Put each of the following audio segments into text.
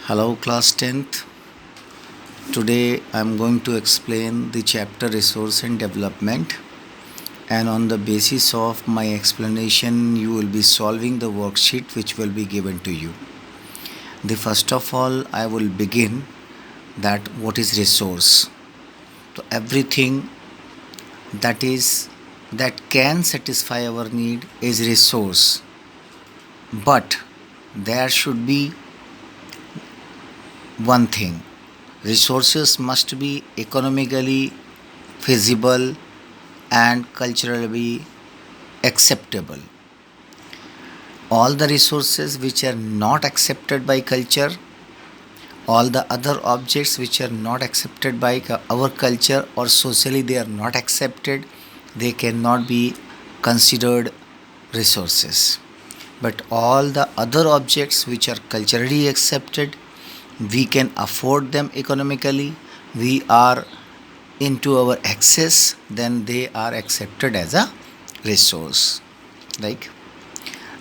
Hello, class 10th. Today I am going to explain the chapter Resource and Development, and on the basis of my explanation, you will be solving the worksheet which will be given to you. The first of all, I will begin that what is resource. So everything that can satisfy our need is resource, but there should be one thing: resources must be economically feasible and culturally acceptable. All the resources which are not accepted by culture, all the other objects which are not accepted by our culture or socially they are not accepted, they cannot be considered resources. But all the other objects which are culturally accepted, we can afford them economically, we are into our access, then they are accepted as a resource. Like,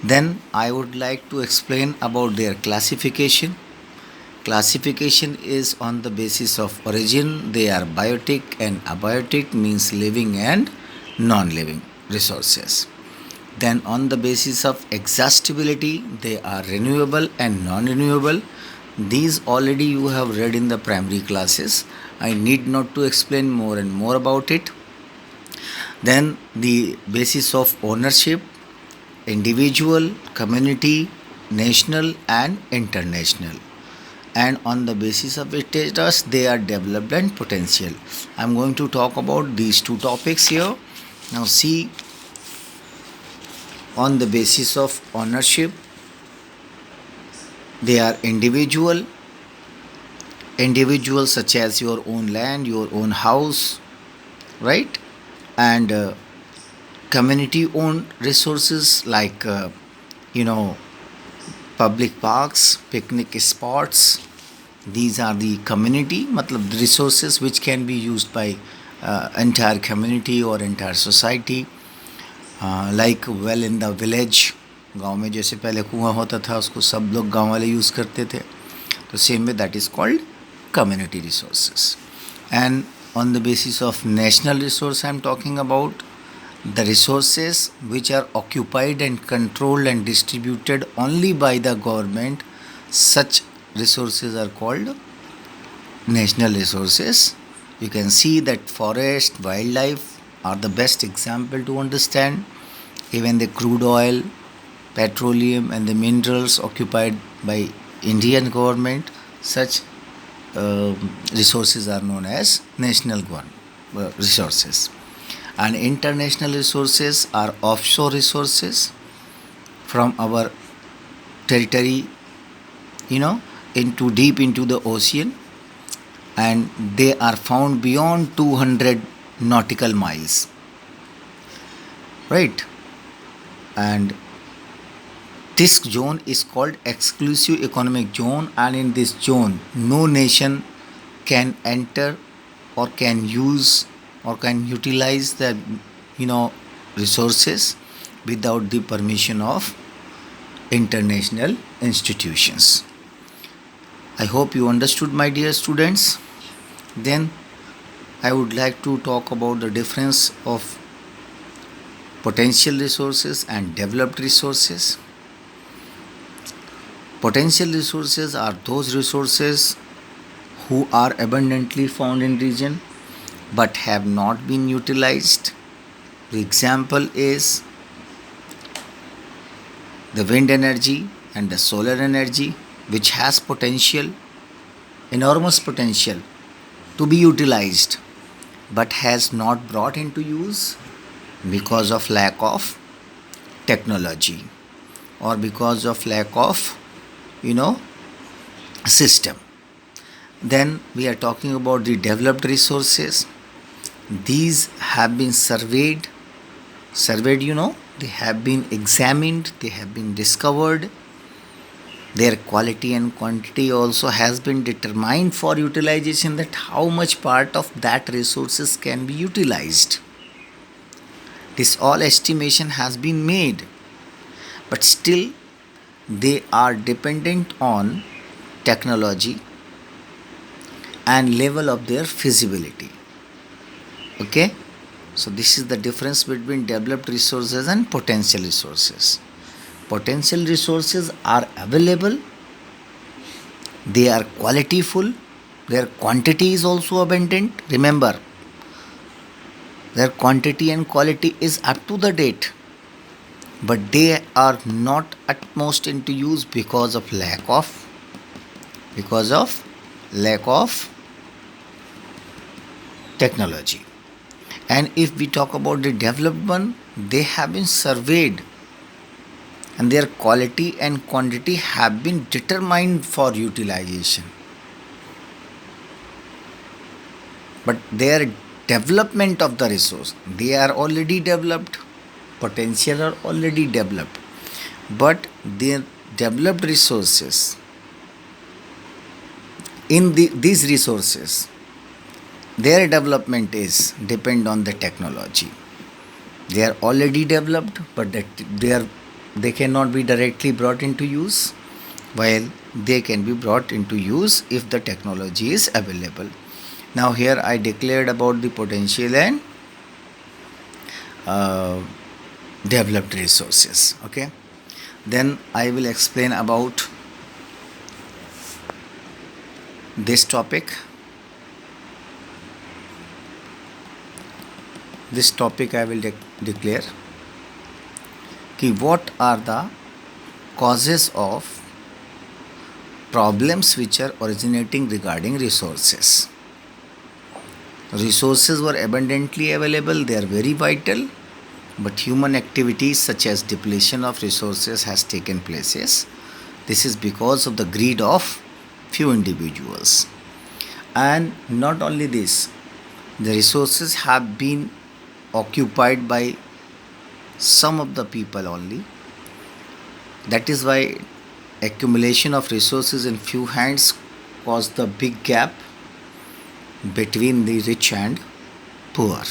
then I would like to explain about their classification. Classification is on the basis of origin. They are biotic and abiotic, means living and non-living resources. Then on the basis of exhaustibility, they are renewable and non-renewable. These already you have read in the primary classes. I need not to explain more and more about it. Then the basis of ownership: individual, community, national and international. And on the basis of status, they are developed and potential. I am going to talk about these two topics here. Now see, on the basis of ownership, they are individual such as your own land, your own house, right? And community owned resources like public parks, picnic spots. These are the community matlab the resources which can be used by entire community or entire society. Like well in the village, गांव में जैसे पहले कुआं होता था उसको सब लोग गांव वाले यूज़ करते थे, तो same way that is called community resources. And on the basis of national resource, I am talking about the resources which are occupied and controlled and distributed only by the government. Such resources are called national resources. You can see that forest, wildlife are the best example to understand. Even the crude oil, petroleum and the minerals occupied by Indian government, such resources are known as national resources. And international resources are offshore resources from our territory, into deep into the ocean, and they are found beyond 200 nautical miles, right? And this zone is called exclusive economic zone, and in this zone no nation can enter or can use or can utilize the resources without the permission of international institutions. I hope you understood, my dear students. Then I would like to talk about the difference of potential resources and developed resources. Potential resources are those resources who are abundantly found in region but have not been utilized. The example is the wind energy and the solar energy, which has potential, enormous potential to be utilized, but has not brought into use because of lack of technology or because of lack of system. Then we are talking about the developed resources. These have been surveyed, they have been examined, they have been discovered. Their quality and quantity also has been determined for utilization, that how much part of that resources can be utilized. This all estimation has been made, but still they are dependent on technology and level of their feasibility. Okay, so this is the difference between developed resources and potential resources. Potential resources are available, they are qualityful, their quantity is also abundant. Remember, their quantity and quality is up to the date, but they are not at most into use because of lack of technology. And if we talk about the developed one, they have been surveyed and their quality and quantity have been determined for utilization. But their development of the resource, they are already developed, potential are already developed, but their developed resources these resources, their development is depend on the technology. They are already developed, but that they cannot be directly brought into use, while they can be brought into use if the technology is available. Now here I declared about the potential and uh, developed resources. Okay, then I will explain about this topic. This topic I will declare कि what are the causes of problems which are originating regarding resources. Resources were abundantly available, they are very vital, but human activities such as depletion of resources has taken places. This is because of the greed of few individuals. And not only this, the resources have been occupied by some of the people only. That is why accumulation of resources in few hands caused the big gap between the rich and poor.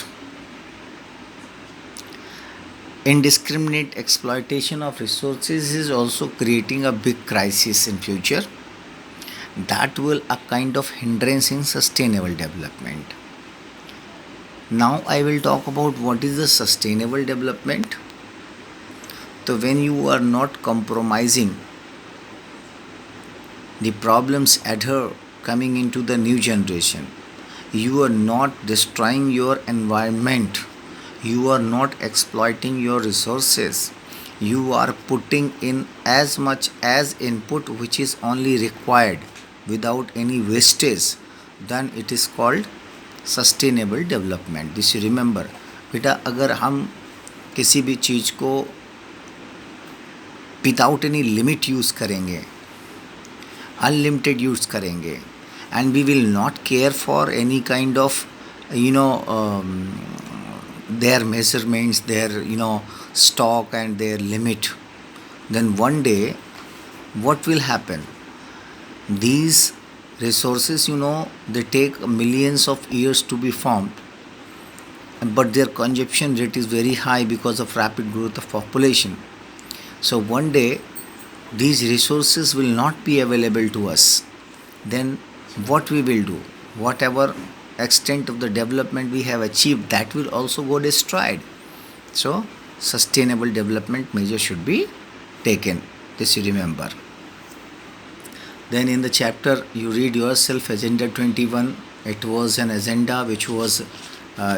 Indiscriminate exploitation of resources is also creating a big crisis in future that will a kind of hindrance in sustainable development. Now I will talk about what is the sustainable development. So when you are not compromising the problems adhere coming into the new generation, you are not destroying your environment, you are not exploiting your resources, you are putting in as much as input which is only required without any wastage, then it is called sustainable development. This you remember बेटा, अगर हम किसी भी चीज़ को without any limit use करेंगे, unlimited use करेंगे, and we will not care for any kind of their measurements, their stock and their limit, then one day what will happen? These resources, they take millions of years to be formed, but their consumption rate is very high because of rapid growth of population. So one day these resources will not be available to us. Then what we will do? Whatever extent of the development we have achieved, that will also go destroyed. So sustainable development measures should be taken. This you remember. Then in the chapter you read yourself Agenda 21. It was an agenda which was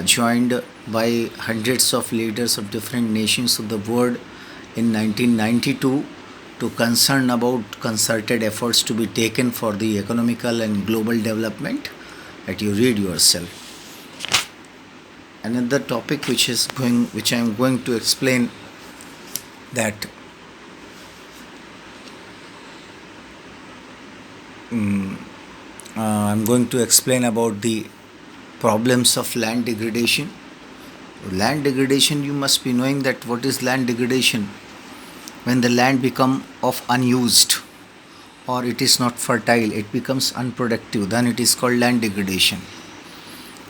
joined by hundreds of leaders of different nations of the world in 1992 to concern about concerted efforts to be taken for the economical and global development. That you read yourself. Another topic which I am going to explain, that I'm going to explain about the problems of land degradation. Land degradation, you must be knowing that what is land degradation. When the land become of unused or it is not fertile, it becomes unproductive, then it is called land degradation.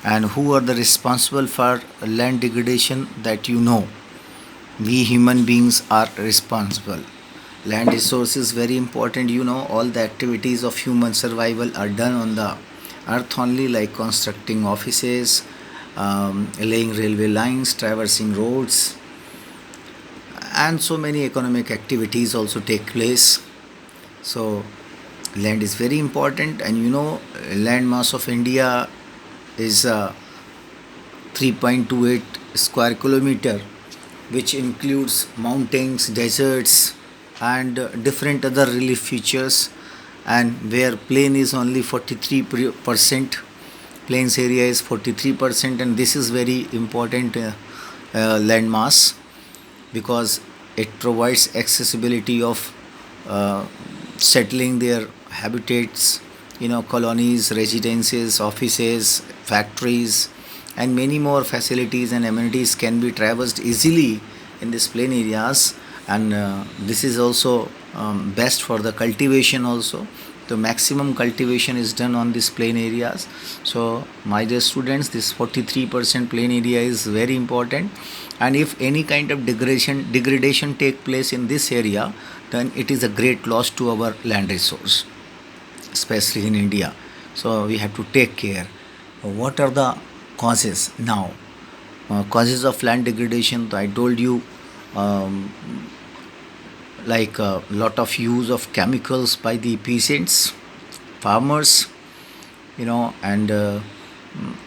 And who are the responsible for land degradation? That we human beings are responsible. Land resource is very important. All the activities of human survival are done on the earth only, like constructing offices, laying railway lines, traversing roads, and so many economic activities also take place. So land is very important, and land mass of India is 3.28 square kilometer, which includes mountains, deserts, and different other relief features, and where plain is only 43%, plains area is 43%, and this is very important land mass, because it provides accessibility of uh, settling their habitats, colonies, residences, offices, factories, and many more facilities and amenities can be traversed easily in these plain areas. And this is also best for the cultivation also. The maximum cultivation is done on these plain areas. So my dear students, this 43% plain area is very important, and if any kind of degradation take place in this area, then it is a great loss to our land resource, especially in India. So we have to take care. What are the causes now? Causes of land degradation, I told you, um, like a lot of use of chemicals by the peasants, farmers, and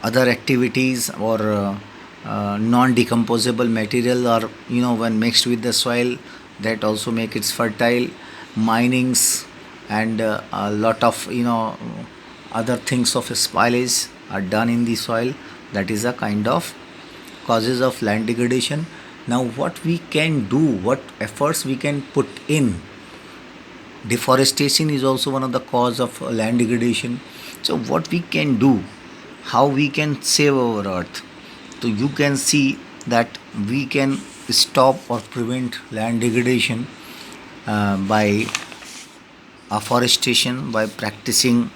other activities, or non-decomposable material, or when mixed with the soil, that also make it fertile. Minings, and a lot of other things of spoilage are done in the soil. That is a kind of causes of land degradation. Now what we can do, what efforts we can put in? Deforestation is also one of the cause of land degradation. So what we can do, how we can save our earth? So you can see that we can stop or prevent land degradation by afforestation, by practicing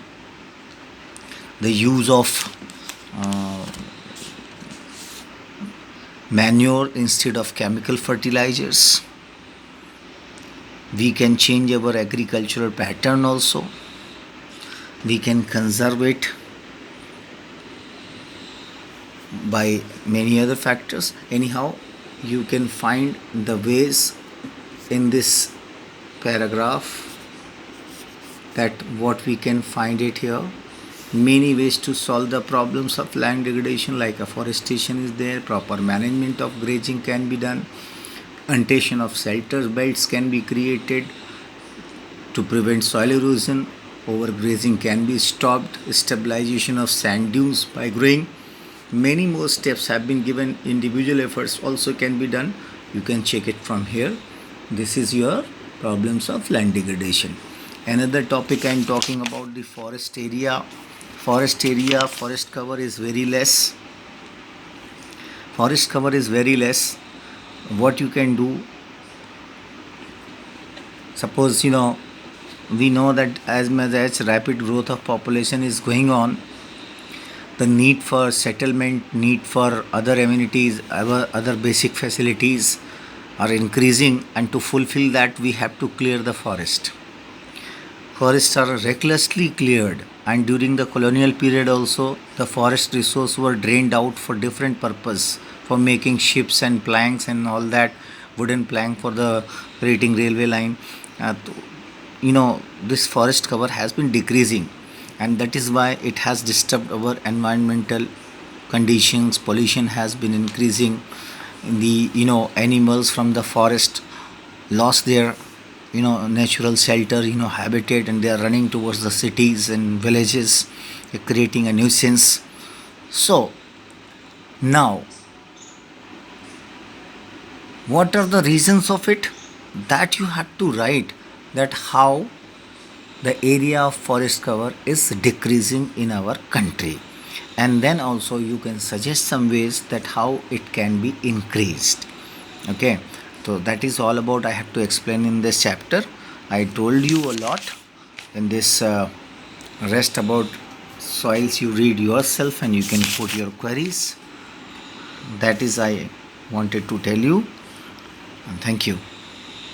the use of uh, manure instead of chemical fertilizers. We can change our agricultural pattern also. We can conserve it by many other factors. Anyhow, you can find the ways in this paragraph, that what we can find it here. Many ways to solve the problems of land degradation, like afforestation is there, proper management of grazing can be done, plantation of shelter belts can be created to prevent soil erosion, overgrazing can be stopped, stabilization of sand dunes by growing. Many more steps have been given, individual efforts also can be done. You can check it from here. This is your problems of land degradation. Another topic I am talking about, the forest area. Forest cover is very less. Forest cover is very less. What you can do, suppose we know that as much as rapid growth of population is going on, the need for settlement, need for other amenities, other basic facilities are increasing, and to fulfill that we have to clear the forest. Forests are recklessly cleared, and during the colonial period also the forest resources were drained out for different purpose, for making ships and planks and all that, wooden plank for the creating railway line. uh, this forest cover has been decreasing, and that is why it has disturbed our environmental conditions. Pollution has been increasing. The animals from the forest lost their natural shelter, habitat, and they are running towards the cities and villages, creating a nuisance. So now, what are the reasons of it? That you have to write, that how the area of forest cover is decreasing in our country, and then also you can suggest some ways that how it can be increased. Okay, so that is all about I have to explain in this chapter. I told you a lot in this. Rest about soils you read yourself, and you can put your queries. That is I wanted to tell you, and thank you.